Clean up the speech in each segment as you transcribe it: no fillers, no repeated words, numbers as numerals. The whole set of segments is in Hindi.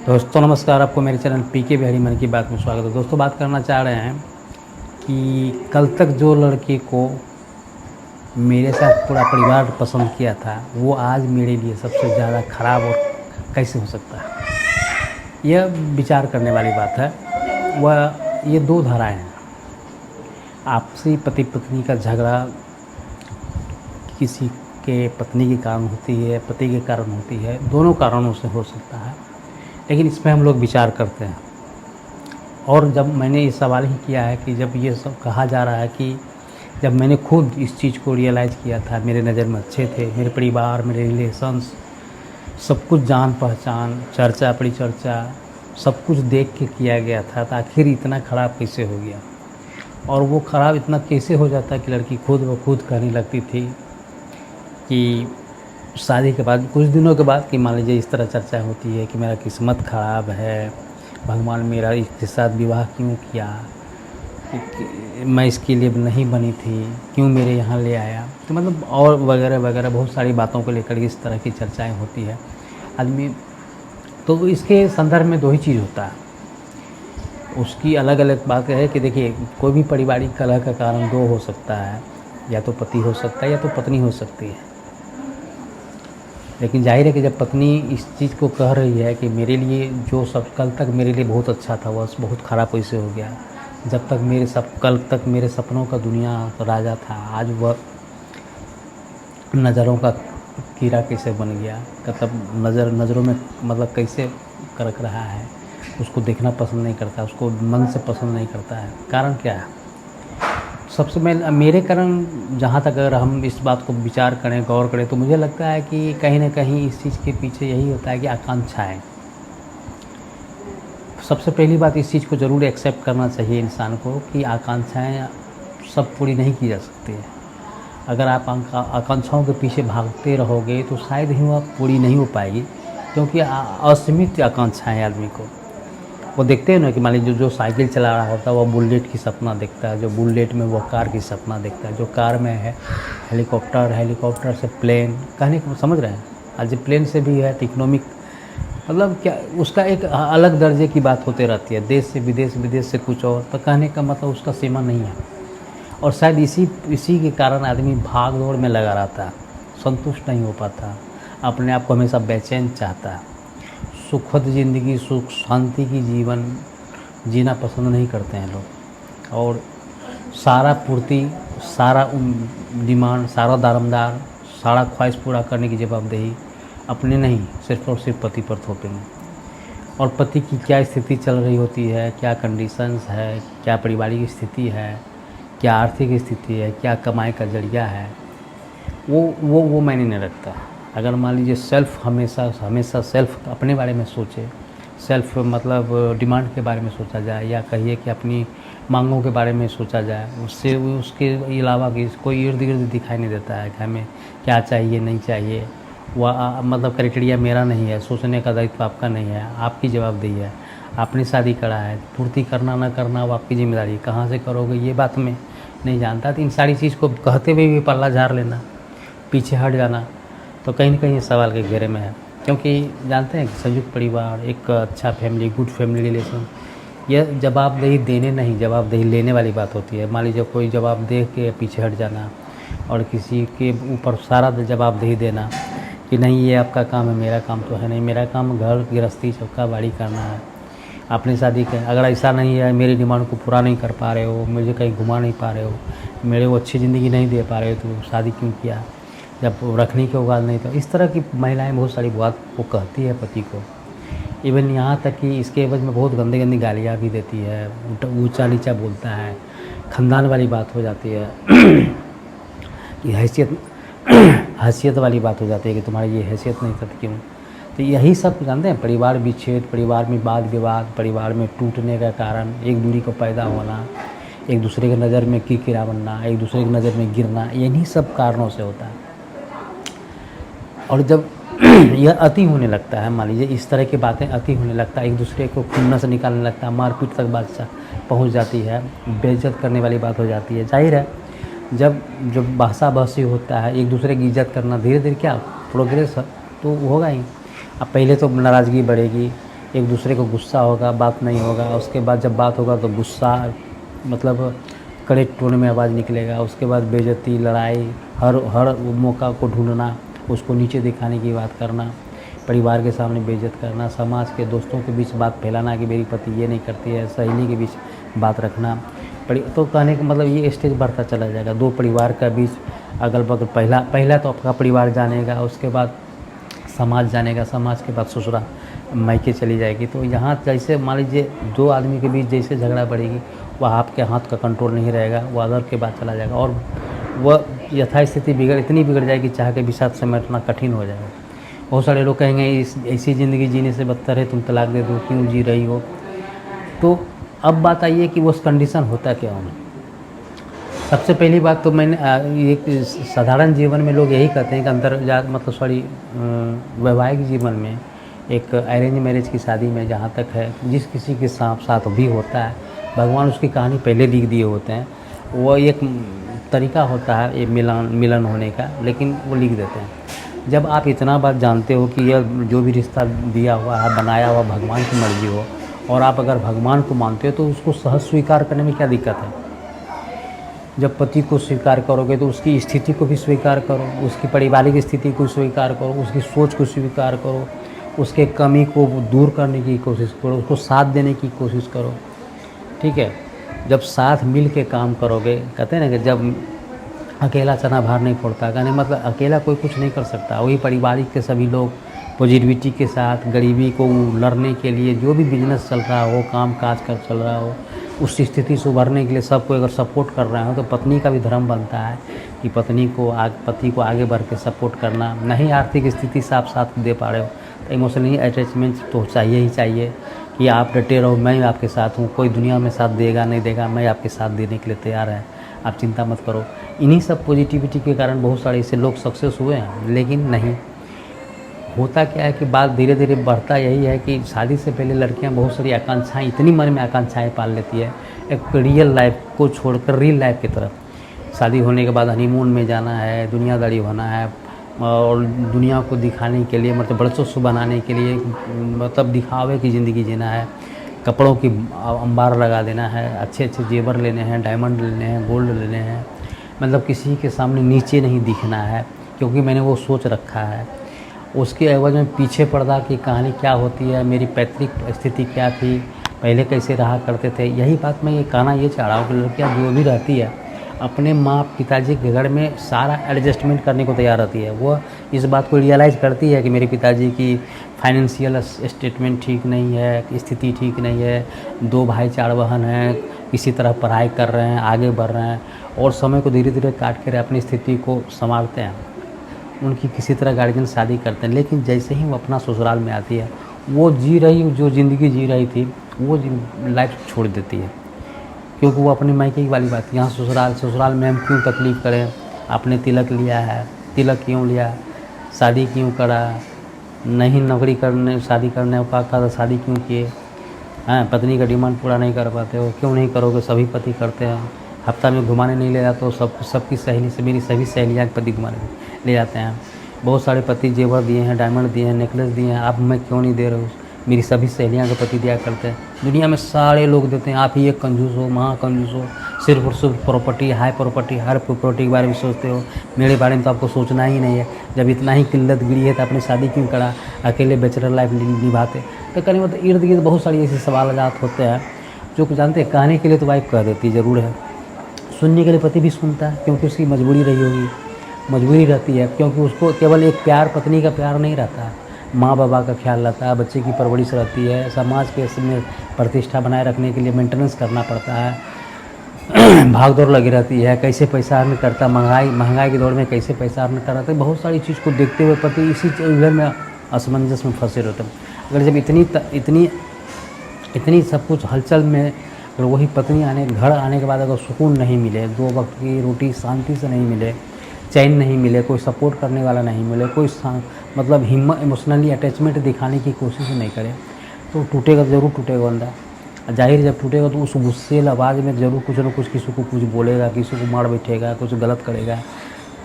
दोस्तों नमस्कार, आपको मेरे चैनल पीके बिहारी मन की बात में स्वागत है। दोस्तों बात करना चाह रहे हैं कि कल तक जो लड़के को मेरे साथ पूरा परिवार पसंद किया था वो आज मेरे लिए सबसे ज़्यादा ख़राब और कैसे हो सकता है। यह विचार करने वाली बात है। ये दो धाराएं हैं। आपसी पति पत्नी का झगड़ा किसी के पत्नी के कारण होती है, पति के कारण होती है, दोनों कारणों से हो सकता है, लेकिन इसमें हम लोग विचार करते हैं। और जब मैंने ये सवाल ही किया है कि जब ये सब कहा जा रहा है कि जब मैंने खुद इस चीज़ को रियलाइज़ किया था, मेरे नज़र में अच्छे थे, मेरे परिवार, मेरे रिलेशंस, सब कुछ जान पहचान, चर्चा परिचर्चा, सब कुछ देख के किया गया था, तो आखिर इतना ख़राब कैसे हो गया। और वो ख़राब इतना कैसे हो जाता कि लड़की खुद ब खुद कहने लगती थी कि शादी के बाद कुछ दिनों के बाद कि मान लीजिए इस तरह चर्चा होती है कि मेरा किस्मत ख़राब है, भगवान मेरा इसके साथ विवाह क्यों किया, मैं इसके लिए नहीं बनी थी, क्यों मेरे यहाँ ले आया, तो मतलब और वगैरह वगैरह बहुत सारी बातों को लेकर इस तरह की चर्चाएं होती है आदमी। तो इसके संदर्भ में दो ही चीज़ होता है। उसकी अलग अलग बात है कि देखिए कोई भी पारिवारिक कलह का कारण दो हो सकता है, या तो पति हो सकता है या तो पत्नी हो सकती है। लेकिन जाहिर है कि जब पत्नी इस चीज़ को कह रही है कि मेरे लिए जो सब कल तक मेरे लिए बहुत अच्छा था वह बहुत ख़राब कैसे हो गया, जब तक कल तक मेरे सपनों का दुनिया राजा था, आज वह नज़रों का कीड़ा कैसे बन गया, मतलब नज़रों में मतलब कैसे करक रहा है, उसको देखना पसंद नहीं करता, उसको मन से पसंद नहीं करता है। कारण क्या है? सबसे मेरे कारण जहाँ तक अगर हम इस बात को विचार करें, गौर करें, तो मुझे लगता है कि कहीं ना कहीं इस चीज़ के पीछे यही होता है कि आकांक्षाएं। सबसे पहली बात इस चीज़ को ज़रूर एक्सेप्ट करना चाहिए इंसान को कि आकांक्षाएं सब पूरी नहीं की जा सकती है। अगर आप आकांक्षाओं के पीछे भागते रहोगे तो शायद ही वह पूरी नहीं हो पाएगी, क्योंकि असीमित आकांक्षाएं आदमी को। वो देखते हैं ना कि मान लीजिए जो साइकिल चला रहा होता है वह बुलेट की सपना देखता है, जो बुलेट में वो कार की सपना देखता है, जो कार में है हेलीकॉप्टर, हेलीकॉप्टर से प्लेन, कहने को समझ रहे हैं। आज प्लेन से भी है तो इकोनॉमिक, मतलब क्या उसका एक अलग दर्जे की बात होते रहती है, देश से विदेश, विदेश से कुछ और, तो कहने का मतलब उसका सीमा नहीं है। और शायद इसी के कारण आदमी भाग दौड़ में लगा रहता है, संतुष्ट नहीं हो पाता, अपने आप को हमेशा बेचैन चाहता है, सुखद ज़िंदगी, सुख शांति की जीवन जीना पसंद नहीं करते हैं लोग। और सारा पूर्ति, सारा डिमांड, सारा दारमदार, सारा ख्वाहिश पूरा करने की जवाबदेही अपने नहीं, सिर्फ और सिर्फ पति पर थोपेंगे। और पति की क्या स्थिति चल रही होती है, क्या कंडीशंस है, क्या पारिवारिक स्थिति है, क्या आर्थिक स्थिति है, क्या कमाई का जरिया है, वो मायने नहीं रखता। अगर मान लीजिए हमेशा सेल्फ अपने बारे में सोचे, सेल्फ मतलब डिमांड के बारे में सोचा जाए, या कहिए कि अपनी मांगों के बारे में सोचा जाए, उससे उसके अलावा कि कोई इर्द गिर्द दिखाई नहीं देता है कि हमें क्या चाहिए नहीं चाहिए। वह मतलब क्राइटेरिया मेरा नहीं है, सोचने का दायित्व आपका नहीं है, आपकी जवाबदेही है। आपने शादी करा है, पूर्ति करना ना करना वो आपकी जिम्मेदारी, कहाँ से करोगे ये बात मैं नहीं जानता। तो इन सारी चीज़ को कहते हुए भी पल्ला झाड़ लेना, पीछे हट जाना, तो कहीं ना कहीं सवाल के घेरे में है। क्योंकि जानते हैं कि संयुक्त परिवार, एक अच्छा फैमिली, गुड फैमिली रिलेशन, यह जवाबदेही देने नहीं, जवाबदेही लेने वाली बात होती है। मान लीजिए कोई जवाब दे के पीछे हट जाना और किसी के ऊपर सारा जवाबदेही देना कि नहीं ये आपका काम है, मेरा काम तो है नहीं, मेरा काम घर गृहस्थी चौका बाड़ी करना है। आपने शादी कर, अगर ऐसा नहीं है, मेरी डिमांड को पूरा नहीं कर पा रहे हो, मुझे कहीं घुमा नहीं पा रहे हो, मेरे को अच्छी ज़िंदगी नहीं दे पा रहे हो, तो शादी क्यों किया, जब रखने के औकात नहीं। तो इस तरह की महिलाएं बहुत सारी बात वो कहती है पति को। इवन यहाँ तक कि इसके एवज में बहुत गंदी गंदी गालियाँ भी देती है, ऊंचा नीचा बोलता है, ख़ानदान वाली बात हो जाती है कि हैसियत वाली बात हो जाती है कि तुम्हारी ये हैसियत नहीं था क्यों। तो यही सब जानते हैं, परिवार विच्छेद, परिवार में वाद विवाद, परिवार में टूटने का कारण एक दूरी को पैदा होना, एक दूसरे की नज़र में कीड़ा बनना, एक दूसरे की नज़र में गिरना, यही सब कारणों से होता है। और जब यह अति होने लगता है, मान लीजिए इस तरह की बातें अति होने लगता है, एक दूसरे को खुन्नस से निकालने लगता है, मारपीट तक बात पहुँच जाती है, बेइज्जत करने वाली बात हो जाती है। जाहिर है जब बहसा बहसी होता है, एक दूसरे की इज्जत करना, धीरे धीरे क्या प्रोग्रेस तो होगा ही। अब पहले तो नाराज़गी बढ़ेगी, एक दूसरे को गुस्सा होगा, बात नहीं होगा, उसके बाद जब बात होगा तो गुस्सा मतलब कड़े टोन में आवाज़ निकलेगा, उसके बाद बेइज्जती, लड़ाई, हर हर मौका को ढूंढना, उसको नीचे दिखाने की बात करना, परिवार के सामने बेइज्जत करना, समाज के दोस्तों के बीच बात फैलाना कि मेरी पति ये नहीं करती है, सहेली के बीच बात रखना। तो कहने का मतलब ये स्टेज बढ़ता चला जाएगा। दो परिवार का बीच अगल बगल, पहला तो आपका परिवार जानेगा, उसके बाद समाज जानेगा, समाज के बाद ससुराल मायके चली जाएगी। तो यहाँ जैसे मान लीजिए दो आदमी के बीच जैसे झगड़ा बढ़ेगी, वह आपके हाथ का कंट्रोल नहीं रहेगा, वो अदर के बाद चला जाएगा और वह यथास्थिति इतनी बिगड़ जाएगी, चाह के भी साथ समेटना कठिन हो जाएगा। बहुत सारे लोग कहेंगे इस ऐसी ज़िंदगी जीने से बदतर है तुम तलाक दे दो, क्यों जी रही हो। तो अब बात आई है कि वो कंडीशन होता क्या होना। सबसे पहली बात तो मैंने एक साधारण जीवन में लोग यही कहते हैं कि मतलब वैवाहिक जीवन में एक अरेंज मैरिज की शादी में जहाँ तक है, जिस किसी के साथ भी होता है, भगवान उसकी कहानी पहले लिख दिए होते हैं। वो एक तरीका होता है ये मिलन होने का, लेकिन वो लिख देते हैं। जब आप इतना बात जानते हो कि यह जो भी रिश्ता दिया हुआ है, बनाया हुआ भगवान की मर्ज़ी हो, और आप अगर भगवान को मानते हो तो उसको सहज स्वीकार करने में क्या दिक्कत है। जब पति को स्वीकार करोगे तो उसकी स्थिति को भी स्वीकार करो, उसकी पारिवारिक स्थिति को स्वीकार करो, उसकी सोच को स्वीकार करो, उसके कमी को दूर करने की कोशिश करो, उसको साथ देने की कोशिश करो। ठीक है, जब साथ मिल के काम करोगे, कहते हैं ना कि जब अकेला चना भार नहीं फोड़ता, कहने मतलब अकेला कोई कुछ नहीं कर सकता। वही पारिवारिक के सभी लोग पॉजिटिविटी के साथ गरीबी को लड़ने के लिए, जो भी बिजनेस चल रहा हो, काम काज कर चल रहा हो, उस स्थिति से उभरने के लिए सबको अगर सपोर्ट कर रहे हो, तो पत्नी का भी धर्म बनता है कि पति को आगे बढ़ के सपोर्ट करना। नहीं आर्थिक स्थिति से आप साथ दे पा रहे हो तो इमोशनली अटैचमेंट तो चाहिए ही चाहिए कि आप डटे रहो, मैं आपके साथ हूँ, कोई दुनिया में साथ देगा नहीं देगा, मैं आपके साथ देने के लिए तैयार है, आप चिंता मत करो। इन्हीं सब पॉजिटिविटी के कारण बहुत सारे ऐसे लोग सक्सेस हुए हैं। लेकिन नहीं होता क्या है कि बात धीरे धीरे बढ़ता यही है कि शादी से पहले लड़कियां बहुत सारी आकांक्षाएं, इतनी मन में आकांक्षाएं पाल लेती है, एक रियल लाइफ को छोड़कर रियल लाइफ की तरफ। शादी होने के बाद हनीमून में जाना है, दुनियादारी होना है, और दुनिया को दिखाने के लिए, मतलब वर्चस्व बनाने के लिए, मतलब दिखावे की ज़िंदगी जीना है, कपड़ों की अंबार लगा देना है, अच्छे अच्छे जेवर लेने हैं, डायमंड लेने हैं, गोल्ड लेने हैं, मतलब किसी के सामने नीचे नहीं दिखना है, क्योंकि मैंने वो सोच रखा है। उसके एवज में पीछे पर्दा की कहानी क्या होती है, मेरी पैतृक स्थिति क्या थी, पहले कैसे रहा करते थे, यही बात मैं ये कहना ये चाह रहा हूँ कि लड़कियाँ जो भी रहती है अपने माँ पिताजी के घर में सारा एडजस्टमेंट करने को तैयार रहती है। वो इस बात को रियलाइज़ करती है कि मेरे पिताजी की फाइनेंशियल स्टेटमेंट ठीक नहीं है, स्थिति ठीक नहीं है, 2 भाई 4 बहन हैं, किसी तरह पढ़ाई कर रहे हैं, आगे बढ़ रहे हैं, और समय को धीरे धीरे काट कर अपनी स्थिति को संभालते हैं। उनकी किसी तरह गार्जियन शादी करते हैं, लेकिन जैसे ही वो अपना ससुराल में आती है, वो जो ज़िंदगी जी रही थी वो लाइफ छोड़ देती है, क्योंकि वो अपने मायके की वाली बात। यहाँ ससुराल में हम क्यों तकलीफ़ करें, आपने तिलक लिया है, तिलक क्यों लिया, शादी क्यों करा, नहीं नौकरी करने शादी करने का था तो शादी क्यों किए, हैं पत्नी का डिमांड पूरा नहीं कर पाते हो, क्यों नहीं करोगे, सभी पति करते हैं। हफ्ता में घुमाने नहीं ले जाते तो सबकी सहेली से, मेरी सभी सहेलियाँ के पति घुमाने ले जाते हैं। बहुत सारे पति जेवर दिए हैं, डायमंड दिए हैं, नेकलेस दिए हैं, आप मैं क्यों नहीं दे रहे हो, मेरी सभी सहेलियाँ के पति दिया करते हैं। दुनिया में सारे लोग देते हैं, आप ही एक कंजूस हो, महा कंजूस हो, सिर्फ और सिर्फ प्रॉपर्टी, हाई प्रॉपर्टी, हर प्रॉपर्टी के बारे में सोचते हो, मेरे बारे में तो आपको सोचना ही नहीं है। जब इतना ही किल्लत गिरी है तो आपने शादी क्यों करा, अकेले बैचलर लाइफ निभाते। तो कहने मतलब इर्द गिर्द बहुत सारी ऐसे सवाल होते हैं जो जानते हैं, कहने के लिए तो वाइफ कह देती ज़रूर है, सुनने के लिए पति भी सुनता है, क्योंकि उसकी मजबूरी रही होगी, मजबूरी रहती है, क्योंकि उसको केवल एक प्यार, पत्नी का प्यार नहीं रहता, माँ बाबा का ख्याल रहता है, बच्चे की परवरिश रहती है, समाज के इसमें प्रतिष्ठा बनाए रखने के लिए मेंटेनेंस करना पड़ता है, भाग दौड़ लगी रहती है, कैसे पैसा अर्न करता, महंगाई के दौर में कैसे पैसा अर्न कर रहा था। बहुत सारी चीज़ को देखते हुए पति इसी उलझन में, असमंजस में फंसे रहते हैं। अगर जब इतनी सब कुछ हलचल में अगर वही पत्नी घर आने के बाद अगर सुकून नहीं मिले, 2 वक्त की रोटी शांति से नहीं मिले, चैन नहीं मिले, कोई सपोर्ट करने वाला नहीं मिले, कोई मतलब हिम्मत, इमोशनली अटैचमेंट दिखाने की कोशिश नहीं करे, तो टूटेगा, ज़रूर टूटेगा बंदा। जाहिर जब टूटेगा तो उस गुस्सेल आवाज़ में ज़रूर कुछ न कुछ किसी को कुछ बोलेगा, किसी को मार बैठेगा, कुछ गलत करेगा।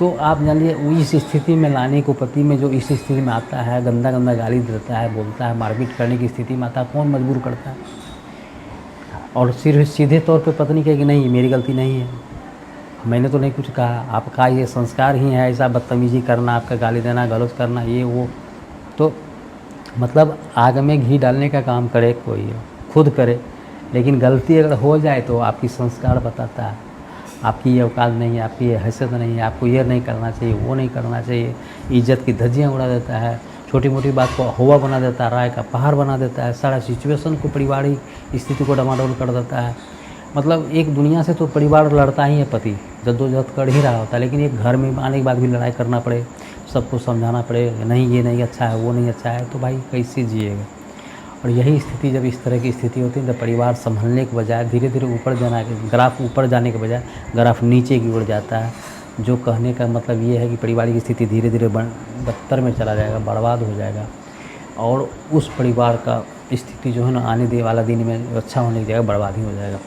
तो आप जानिए वो इस स्थिति में लाने को, पति में जो इस स्थिति में आता है, गंदा गंदा गाली देता है, बोलता है, मारपीट करने की स्थिति में आता है, कौन मजबूर करता है? और सिर्फ सीधे तौर पे पत्नी कहे कि नहीं मेरी गलती नहीं है, मैंने तो नहीं कुछ कहा, आपका ये संस्कार ही है ऐसा बदतमीज़ी करना, आपका गाली देना, गलौज करना, ये वो। तो मतलब आग में घी डालने का काम करे कोई, खुद करे, लेकिन गलती अगर हो जाए तो आपकी संस्कार बताता है, आपकी ये औकात नहीं है, आपकी ये हैसियत नहीं है, आपको ये नहीं करना चाहिए, वो नहीं करना चाहिए, इज्जत की धज्जियाँ उड़ा देता है, छोटी मोटी बात को हवा बना देता है, राय का पहाड़ बना देता है, सारा सिचुएशन को, पारिवारिक स्थिति को डमाडोल कर देता है। मतलब एक दुनिया से तो परिवार लड़ता ही है, पति जद्दोजहद कर ही रहा होता है, लेकिन एक घर में आने के बाद भी लड़ाई करना पड़े, सबको समझाना पड़े, नहीं ये नहीं अच्छा है, वो नहीं अच्छा है, तो भाई कैसे जिएगा? और यही स्थिति, जब इस तरह की स्थिति होती है तो परिवार संभलने के बजाय धीरे धीरे ऊपर जाना, ग्राफ ऊपर जाने के बजाय ग्राफ नीचे की ओर जाता है। जो कहने का मतलब ये है कि परिवार की स्थिति धीरे धीरे बदतर में चला जाएगा, बर्बाद हो जाएगा, और उस परिवार का स्थिति जो है ना आने दे वाला दिन में अच्छा होने की जगह बर्बाद ही हो जाएगा।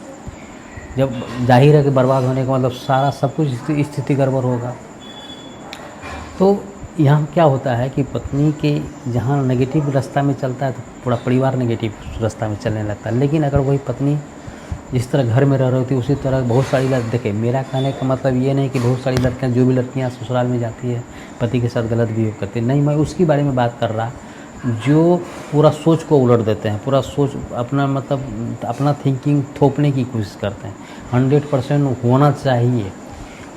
जब जाहिर है कि बर्बाद होने का मतलब सारा सब कुछ स्थिति गड़बड़ होगा। तो यहाँ क्या होता है कि पत्नी के जहाँ नेगेटिव रास्ता में चलता है तो पूरा परिवार नेगेटिव रास्ता में चलने लगता है। लेकिन अगर वही पत्नी जिस तरह घर में रह रही होती है उसी तरह बहुत सारी लड़कियाँ, देखिए मेरा कहने का मतलब ये नहीं कि बहुत सारी लड़कियाँ, जो भी लड़कियाँ ससुराल में जाती है पति के साथ गलत बिहेव करती है, नहीं, मैं उसकी बारे में बात कर रहा जो पूरा सोच को उलट देते हैं, पूरा सोच अपना मतलब अपना थिंकिंग थोपने की कोशिश करते हैं। 100% होना चाहिए,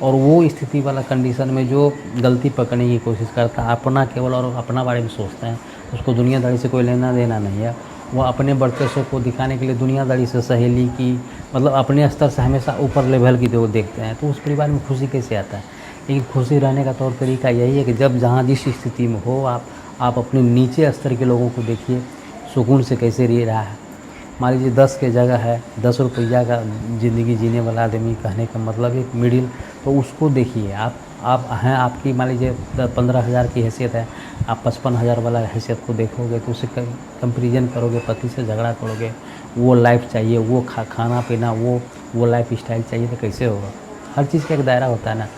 और वो स्थिति वाला कंडीशन में जो गलती पकड़ने की कोशिश करता है, अपना केवल और अपना बारे में सोचते हैं, उसको दुनियादारी से कोई लेना देना नहीं है। वो अपने वर्चस्व को दिखाने के लिए दुनियादारी से, सहेली की, मतलब अपने स्तर से हमेशा ऊपर लेवल की जो देखते हैं, तो उस परिवार में खुशी कैसे आता है? लेकिन खुशी रहने का तौर तरीका यही है कि जब जहाँ जिस स्थिति में हो आप अपने नीचे स्तर के लोगों को देखिए, सुकून से कैसे रह रहा है। मान लीजिए 10 के जगह है 10 रुपया का ज़िंदगी जीने वाला आदमी, कहने का मतलब एक मिडिल, तो उसको देखिए। आप हैं, आपकी मान लीजिए 15,000 की हैसियत है, आप 55,000 वाला हैसियत को देखोगे तो उससे कंपेरिजन करोगे, पति से झगड़ा करोगे, वो लाइफ चाहिए, वो खाना पीना, वो लाइफ स्टाइल चाहिए, तो कैसे होगा? हर चीज़ का एक दायरा होता है ना।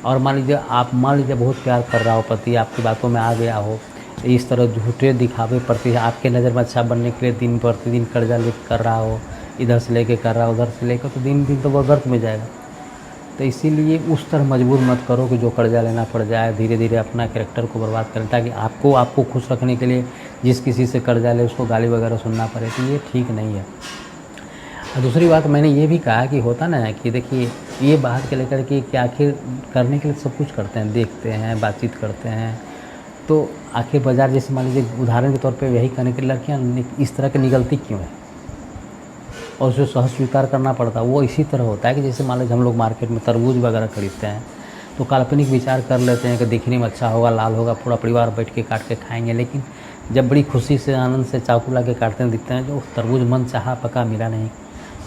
और मान लीजिए बहुत प्यार कर रहा हो पति, आपकी बातों में आ गया हो, इस तरह झूठे दिखावे प्रति आपके नज़र में अच्छा बनने के लिए दिन प्रतिदिन कर्जा लेकर कर रहा हो, इधर से लेके कर रहा हो, उधर से लेकर, तो दिन तो वह गर्त में जाएगा। तो इसीलिए उस तरह मजबूर मत करो कि जो कर्जा लेना पड़ जाए, धीरे धीरे अपना कैरेक्टर को बर्बाद करें, ताकि आपको खुश रखने के लिए जिस किसी से कर्जा ले उसको गाली वगैरह सुनना पड़े, तो ये ठीक नहीं है। और दूसरी बात मैंने ये भी कहा कि होता ना है कि देखिए ये बात के लेकर के कि आखिर करने के लिए सब कुछ करते हैं, देखते हैं, बातचीत करते हैं, तो आखिर बाज़ार जैसे मान लीजिए उदाहरण के तौर पे यही कहने की लड़कियाँ इस तरह की निकलती क्यों है, और उसे सहज स्वीकार करना पड़ता है। वो इसी तरह होता है कि जैसे मान लीजिए हम लोग मार्केट में तरबूज वगैरह खरीदते हैं तो काल्पनिक विचार कर लेते हैं कि दिखने में अच्छा होगा, लाल होगा, पूरा परिवार बैठ के काट के खाएंगे, लेकिन जब बड़ी खुशी से आनंद से चाकू ला के काटते हैं दिखते हैं जो तरबूज मन चाहा पका मिला नहीं,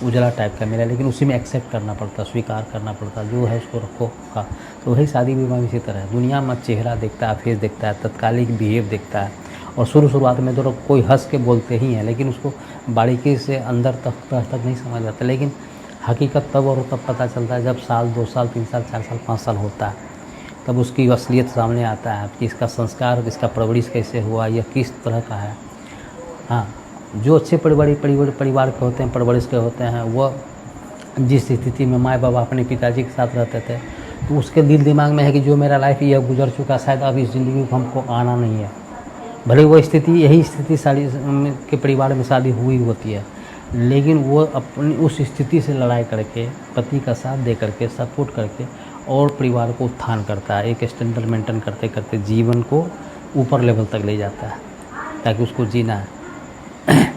उजला टाइप का मिला, लेकिन उसी में एक्सेप्ट करना पड़ता, स्वीकार करना पड़ता, जो है उसको रखो का। तो वही शादी विवाह में इसी तरह है, दुनिया में चेहरा देखता है, फेस देखता है, तत्कालिक बिहेव देखता है, और शुरुआत में तो कोई हंस के बोलते ही हैं, लेकिन उसको बारीकी से अंदर तक नहीं समझ आता। लेकिन हकीकत तब और तब पता चलता है जब साल 2 साल 3 साल 4 साल 5 साल होता है, तब उसकी असलियत सामने आता है कि इसका संस्कार, इसका परवरिश कैसे हुआ, यह किस तरह का है। हाँ, जो अच्छे परिवार के होते हैं, परवरिश के होते हैं, वह जिस स्थिति में माँ बाप अपने पिताजी के साथ रहते थे तो उसके दिल दिमाग में है कि जो मेरा लाइफ यह गुजर चुका, शायद अब इस ज़िंदगी को हमको आना नहीं है। भले वो स्थिति, यही स्थिति सारी के परिवार में शादी हुई होती है, लेकिन वो अपनी उस स्थिति से लड़ाई करके, पति का साथ दे करके, सपोर्ट करके, और परिवार को उत्थान करता है, एक स्टैंडर्ड मेंटेन करते करते जीवन को ऊपर लेवल तक ले जाता है, ताकि उसको जीना है।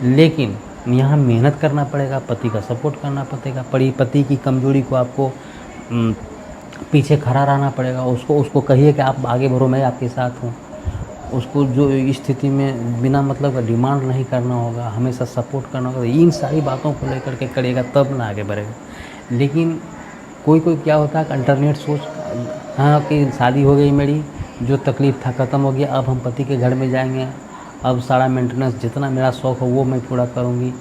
लेकिन यहाँ मेहनत करना पड़ेगा, पति का सपोर्ट करना पड़ेगा, पति की कमजोरी को आपको पीछे खड़ा रहना पड़ेगा, उसको कहिए कि आप आगे बढ़ो, मैं आपके साथ हूँ। उसको जो स्थिति में बिना मतलब का डिमांड नहीं करना होगा, हमेशा सपोर्ट करना होगा। इन सारी बातों को लेकर के करेगा तब ना आगे बढ़ेगा। लेकिन कोई क्या होता है, अल्टरनेट सोच, हाँ कि शादी हो गई मेरी, जो तकलीफ़ था ख़त्म हो गया, अब हम पति के घर में जाएंगे, अब सारा मेंटेनेंस जितना मेरा शौक़ हो वो मैं पूरा करूँगी,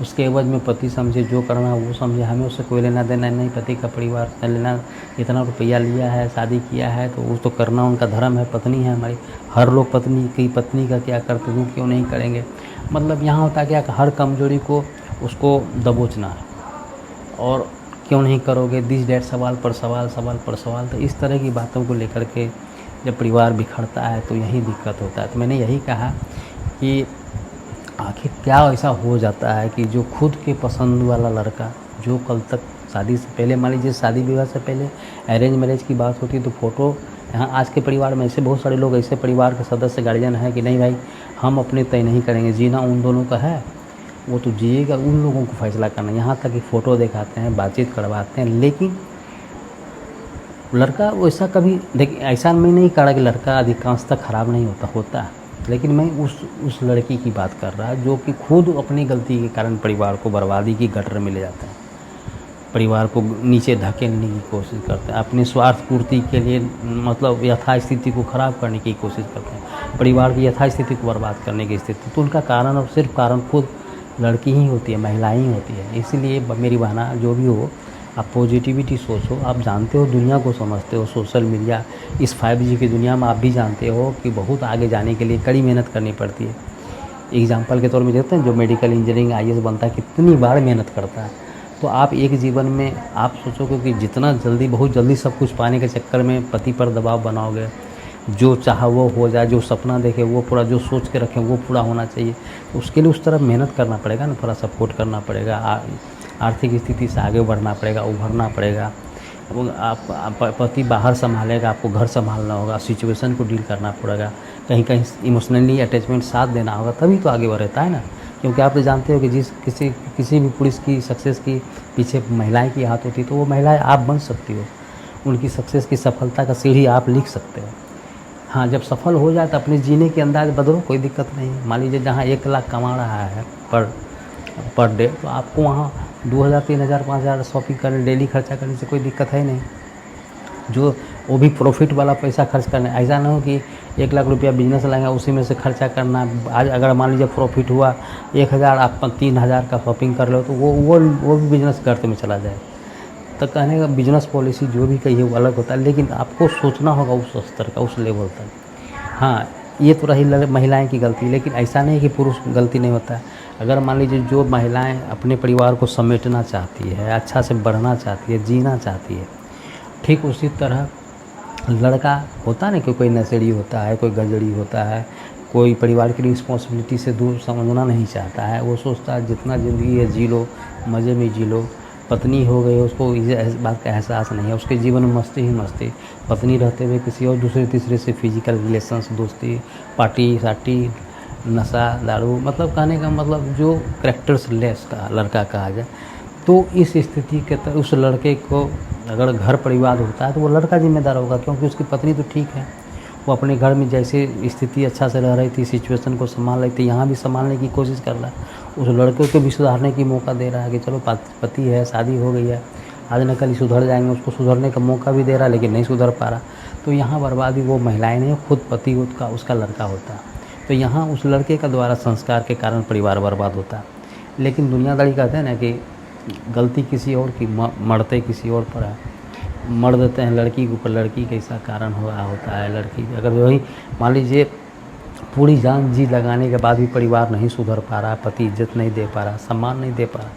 उसके एवज में पति समझे जो करना वो समझे, हमें उससे कोई लेना देना नहीं। पति का परिवार न लेना, इतना रुपया लिया है, शादी किया है तो वो तो करना उनका धर्म है। पत्नी है हमारी, हर लोग पत्नी का क्या कर्तव्य क्यों नहीं करेंगे। मतलब यहाँ होता क्या कि हर कमजोरी को उसको दबोचना है, और क्यों नहीं करोगे, दिस डेट, सवाल पर सवाल, सवाल पर सवाल। तो इस तरह की बातों को लेकर के जब परिवार बिखरता है तो यही दिक्कत होता है। तो मैंने यही कहा कि आखिर क्या ऐसा हो जाता है कि जो खुद के पसंद वाला लड़का, जो कल तक शादी से पहले, मान लीजिए शादी विवाह से पहले अरेंज मैरिज की बात होती तो फ़ोटो, यहाँ आज के परिवार में ऐसे बहुत सारे लोग, ऐसे परिवार के सदस्य गार्जियन हैं कि नहीं भाई हम अपने तय नहीं करेंगे, जीना उन दोनों का है, वो तो जिएगा, उन लोगों को फैसला करना। यहाँ तक कि फ़ोटो दिखाते हैं, बातचीत करवाते हैं। लेकिन लड़का वैसा कभी देखिए, ऐसा मैं नहीं कह रहा कि लड़का अधिकांशतः ख़राब नहीं होता है, लेकिन मैं उस लड़की की बात कर रहा जो कि खुद अपनी गलती के कारण परिवार को बर्बादी की गटर में ले जाते हैं, परिवार को नीचे धकेलने की कोशिश करते हैं, अपने स्वार्थ पूर्ति के लिए, मतलब यथास्थिति को ख़राब करने की कोशिश करते हैं, परिवार की यथास्थिति को बर्बाद करने की स्थिति। तो उनका कारण और सिर्फ कारण खुद लड़की ही होती है, महिलाएं ही होती है। इसीलिए मेरी बहना जो भी हो, आप पॉजिटिविटी सोचो। आप जानते हो, दुनिया को समझते हो, सोशल मीडिया, इस 5G की दुनिया में आप भी जानते हो कि बहुत आगे जाने के लिए कड़ी मेहनत करनी पड़ती है। एग्जाम्पल के तौर में देखते हैं, जो मेडिकल इंजीनियरिंग IAS बनता है कितनी बार मेहनत करता है। तो आप एक जीवन में आप सोचोगे कि जितना जल्दी, बहुत जल्दी सब कुछ पाने के चक्कर में पति पर दबाव बनाओगे, जो चाह वो हो जाए, जो सपना देखे वो पूरा, जो सोच के रखें वो पूरा होना चाहिए, तो उसके लिए उस तरफ मेहनत करना पड़ेगा ना, थोड़ा सपोर्ट करना पड़ेगा, आर्थिक स्थिति से आगे बढ़ना पड़ेगा, उभरना पड़ेगा। आप पति बाहर संभालेगा, आपको घर संभालना होगा, सिचुएशन को डील करना पड़ेगा, कहीं कहीं इमोशनली अटैचमेंट साथ देना होगा, तभी तो आगे बढ़ता है ना। क्योंकि आप तो जानते हो कि किसी भी पुरुष की सक्सेस की पीछे महिलाएं की हाथ होती है, तो वो महिलाएं आप बन सकती हो, उनकी सक्सेस की सफलता का सीढ़ी आप लिख सकते हो। हाँ, जब सफल हो जाए तो अपने जीने के अंदाज बदलो, कोई दिक्कत नहीं। मान लीजिए जहाँ 1 लाख कमा रहा है पर डे, तो आपको वहाँ 2000, 3000, 5000 शॉपिंग करने, डेली खर्चा करने से कोई दिक्कत है नहीं। जो वो भी प्रॉफिट वाला पैसा खर्च करना, ऐसा ना हो कि 1 लाख रुपया बिजनेस लगाएंगे उसी में से खर्चा करना। आज अगर मान लीजिए प्रॉफिट हुआ 1000, आप 3000 का शॉपिंग कर लो तो वो भी बिजनेस करते में चला जाए। तो कहने का बिजनेस पॉलिसी जो भी कही है वो अलग होता है, लेकिन आपको सोचना होगा उस स्तर का, उस लेवल तक। हाँ, ये तो रही महिलाएं की गलती, लेकिन ऐसा नहीं कि पुरुष गलती नहीं होता है। अगर मान लीजिए जो महिलाएं अपने परिवार को समेटना चाहती है, अच्छा से बढ़ना चाहती है, जीना चाहती है, ठीक उसी तरह लड़का होता है ना कि कोई नशेड़ी होता है, कोई गंजड़ी होता है, कोई परिवार की रिस्पॉन्सिबिलिटी से दूर समझना नहीं चाहता है। वो सोचता है जितना ज़िंदगी है जी लो, मज़े में जी लो। पत्नी हो गई, उसको इस बात का एहसास नहीं है, उसके जीवन में मस्ती ही मस्ती। पत्नी रहते हुए किसी और दूसरे तीसरे से फिजिकल रिलेशंस, दोस्ती, पार्टी सार्टी, नशा, दारू, मतलब कहने का मतलब जो कैरेक्टर्स लेस का लड़का कहा जाए। तो इस स्थिति के तहत उस लड़के को अगर घर परिवार होता है तो वो लड़का जिम्मेदार होगा, क्योंकि उसकी पत्नी तो ठीक है, वो अपने घर में जैसे स्थिति अच्छा से रह रही थी, सिचुएशन को संभाल रही थी, यहाँ भी संभालने की कोशिश कर रहा है। उस लड़के को भी सुधारने की मौका दे रहा है कि चलो पति है, शादी हो गई है, आज न कल सुधर जाएंगे, उसको सुधरने का मौका भी दे रहा है, लेकिन नहीं सुधर पा रहा। तो यहाँ बर्बादी वो महिलाएं नहीं, खुद पति उसका लड़का होता है। तो यहाँ उस लड़के का द्वारा संस्कार के कारण परिवार बर्बाद होता है। लेकिन दुनियादारी कहते हैं ना कि गलती किसी और की, मरते किसी और पर है, मर देते हैं लड़की के ऊपर, लड़की कैसा कारण होता है। लड़की अगर वही मान लीजिए पूरी जान जी लगाने के बाद भी परिवार नहीं सुधर पा रहा, पति इज्जत नहीं दे पा रहा, सम्मान नहीं दे पा रहा,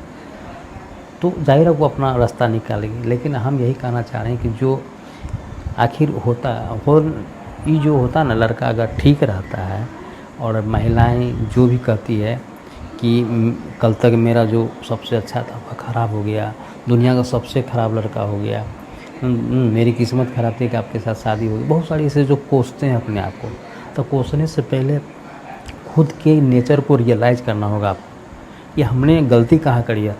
तो जाहिर है वो अपना रास्ता निकालेगी। लेकिन हम यही कहना चाह रहे हैं कि जो आखिर होता ये जो होता ना, लड़का अगर ठीक रहता है और महिलाएं जो भी कहती है कि कल तक मेरा जो सबसे अच्छा था वह ख़राब हो गया, दुनिया का सबसे ख़राब लड़का हो गया, मेरी किस्मत ख़राब थी कि आपके साथ शादी हो गई, बहुत सारी ऐसे जो कोसते हैं अपने आप को, तो कोसने से पहले खुद के नेचर को रियलाइज़ करना होगा आपको कि हमने गलती कहाँ करी है।